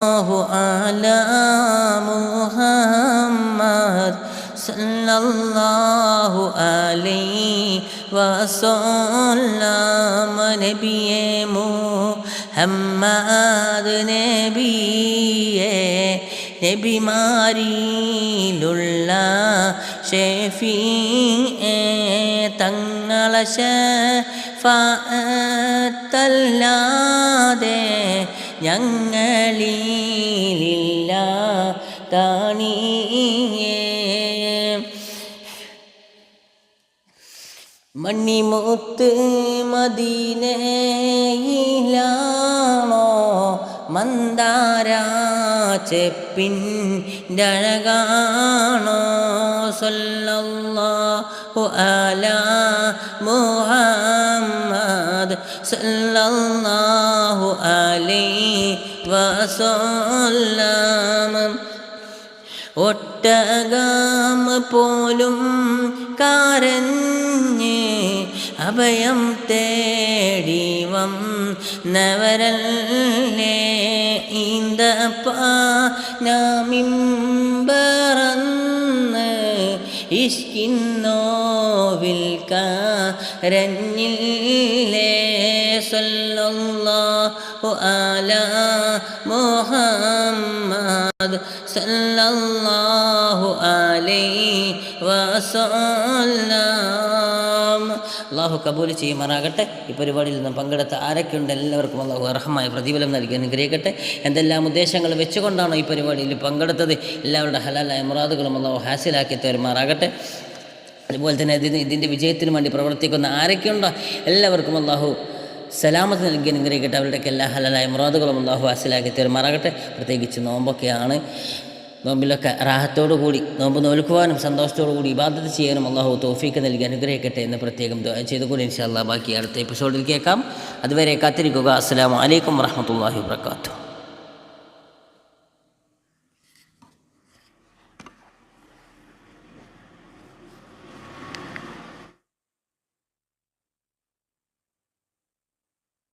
على محمد صلى الله عليه وسلم നബിയേ മുഹമ്മദ് നബിയേ നബിമാരിലുള്ള ഷഫീഅേ തങ്ങളെ ശഫാഅത്തല്ലാതെ ഞങ്ങളിലില്ല താണിയേ മണിമുത്ത് മദീനയിലാണോ മന്ദാര ചെപ്പിൻ്റഴകാണോ സല്ലല്ലാഹു അലാ മുഹമ്മദ് സല്ലല്ലാഹു അലൈഹി വസല്ലം ഒട്ടകം പോലും കരഞ്ഞ് അഭയം തേടി വന്നവരല്ലേ ഈന്തപ്പനമിമ്പറന്ന് ഇഷ്കിന്നോവിൽ കരഞ്ഞില്ലേ സല്ലല്ലാഹു അലാ മുഹമ്മദ് സല്ലല്ലാഹു അലൈഹി വസല്ലം. അള്ളാഹു കബൂൽ ചെയ്യുമാറാകട്ടെ. ഈ പരിപാടിയിൽ നിന്നും പങ്കെടുത്ത ആരൊക്കെയുണ്ട് എല്ലാവർക്കും അള്ളാഹു അർഹമായ പ്രതിഫലം നൽകി അനുഗ്രഹിക്കട്ടെ. എന്തെല്ലാം ഉദ്ദേശങ്ങൾ വെച്ചുകൊണ്ടാണോ ഈ പരിപാടിയിൽ പങ്കെടുത്തത് എല്ലാവരുടെ ഹലാലായ മുറാദുകളും അള്ളാഹു ഹാസിലാക്കി തരുമാറാകട്ടെ. അതുപോലെ തന്നെ ഇതിൻ്റെ വിജയത്തിന് വേണ്ടി പ്രവർത്തിക്കുന്ന ആരൊക്കെയുണ്ടോ എല്ലാവർക്കും അള്ളാഹു സലാമത്ത് നൽകി അനുഗ്രഹിക്കട്ടെ. അവരുടെയൊക്കെ എല്ലാ ഹലാലായ മുറാദുകളും അള്ളാഹു ഹാസിലാക്കി തരുമാറാകട്ടെ. പ്രത്യേകിച്ച് നോമ്പൊക്കെയാണ്. നോമ്പിലൊക്കെ റാഹത്തോടു കൂടി നോമ്പ് നോൽക്കുവാനും സന്തോഷത്തോടു കൂടി ഇബാദത്ത് ചെയ്യാനും അള്ളാഹു തൗഫീക്ക് നൽകി അനുഗ്രഹിക്കട്ടെ എന്ന് പ്രത്യേകം ദുആ ചെയ്തുകൊണ്ട് ഇൻഷാ അല്ലാഹ് ബാക്കി അടുത്ത എപ്പിസോഡിൽ കേൾക്കാം. അതുവരെ കാത്തിരിക്കുക. അസ്സലാമു അലൈക്കും വറഹ്മത്തുള്ളാഹി വബറകാതുഹു.